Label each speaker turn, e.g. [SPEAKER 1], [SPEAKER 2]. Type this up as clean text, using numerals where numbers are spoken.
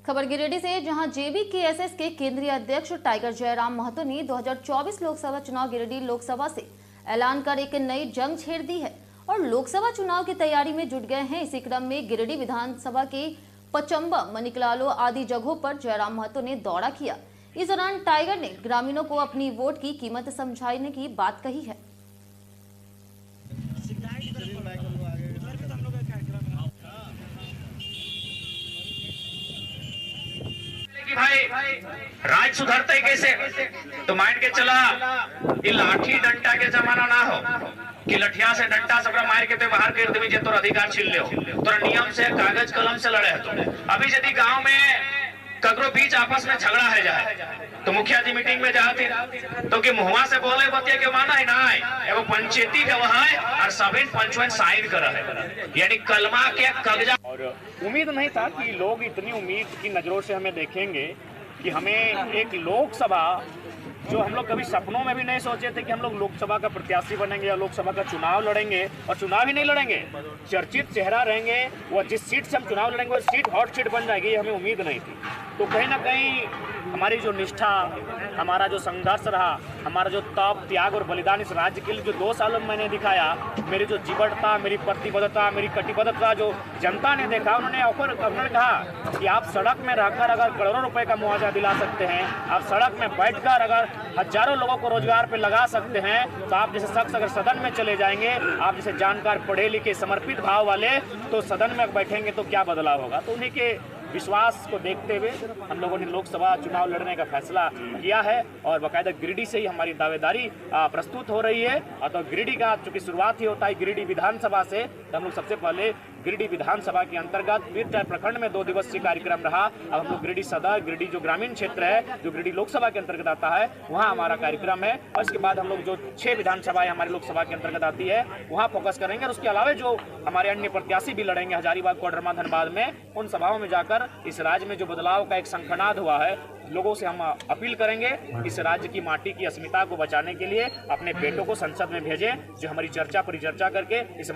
[SPEAKER 1] खबर गिरिडीह से, जहां जेबीकेएसएस के केंद्रीय अध्यक्ष टाइगर जयराम महतो ने 2024 लोकसभा चुनाव गिरिडीह लोकसभा से ऐलान कर एक नई जंग छेड़ दी है और लोकसभा चुनाव की तैयारी में जुट गए हैं। इसी क्रम में गिरिडीह विधानसभा के पचम्बा, मनिकलालो आदि जगहों पर जयराम महतो ने दौरा किया। इस दौरान टाइगर ने ग्रामीणों को अपनी वोट की कीमत समझाने की बात कही है।
[SPEAKER 2] भाई राज सुधरते कैसे? तो मान के चला कि लाठी डंडा के जमाना ना हो कि लठिया से डंडा सब मार के तो बाहर कर देवी, तोर अधिकार छीन ले, तोरा नियम से कागज कलम से लड़े तो। अभी यदि गांव में ककरो बीच आपस में झगड़ा है जाए तो मुखिया जी मीटिंग में जाती तो कि मुहवा से बोले बतिया के माना है ना, एगो पंचायती व्यवहार और सभी पंचवन साइन कर है, यानी कलमा के कागजा।
[SPEAKER 3] और उम्मीद नहीं था कि लोग इतनी उम्मीद की नजरों से हमें देखेंगे कि हमें एक लोकसभा, जो हम लोग कभी सपनों में भी नहीं सोचे थे कि हम लोग लोकसभा का प्रत्याशी बनेंगे या लोकसभा का चुनाव लड़ेंगे, और चुनाव ही नहीं लड़ेंगे, चर्चित चेहरा रहेंगे। वो जिस सीट से हम चुनाव लड़ेंगे वो सीट हॉट सीट बन जाएगी, ये हमें उम्मीद नहीं थी। तो कहीं ना कहीं हमारी जो निष्ठा, हमारा जो संघर्ष रहा, हमारा जो तप, त्याग और बलिदान इस राज्य के लिए जो 2 सालों में मैंने दिखाया, मेरी जो जीवटता, मेरी प्रतिबद्धता, मेरी कटिबद्धता जो जनता ने देखा, उन्होंने कहा कि आप सड़क में रहकर अगर करोड़ों रुपए का मुआवजा दिला सकते हैं, आप सड़क में बैठकर अगर हजारों लोगों को रोजगार पे लगा सकते हैं, तो आप जैसे शख्स अगर सदन में चले जाएंगे, आप जैसे जानकार, पढ़े लिखे, समर्पित भाव वाले, तो सदन में बैठेंगे तो क्या बदलाव होगा। तो उन्हीं के विश्वास को देखते हुए हम लोगों ने लोकसभा चुनाव लड़ने का फैसला किया है और बाकायदा गिरिडीह से ही हमारी दावेदारी प्रस्तुत हो रही है। और तो गिरिडीह का चूंकि शुरुआत ही होता है गिरिडीह विधानसभा से, तो हम लोग सबसे पहले गिरिडीह विधानसभा के अंतर्गत पीरटार प्रखंड में 2 दिवसीय कार्यक्रम रहा। अब हम लोग गिरिडीह सदर, गिरिडीह जो ग्रामीण क्षेत्र है, जो गिरिडीह लोकसभा के अंतर्गत आता है, वहाँ हमारा कार्यक्रम है। और इसके बाद हम लोग जो 6 विधानसभाएं हमारी लोकसभा के अंतर्गत आती है, वहाँ फोकस करेंगे। और उसके अलावा जो हमारे अन्य प्रत्याशी भी लड़ेंगे हजारीबाग, कोडरमा, धनबाद में, उन सभाओं में जाकर इस राज्य में जो बदलाव का एक शंखनाद हुआ है, लोगों से हम अपील करेंगे इस राज्य की माटी की अस्मिता को बचाने के लिए अपने बेटों को संसद में भेजें, जो हमारी चर्चा परिचर्चा करके इस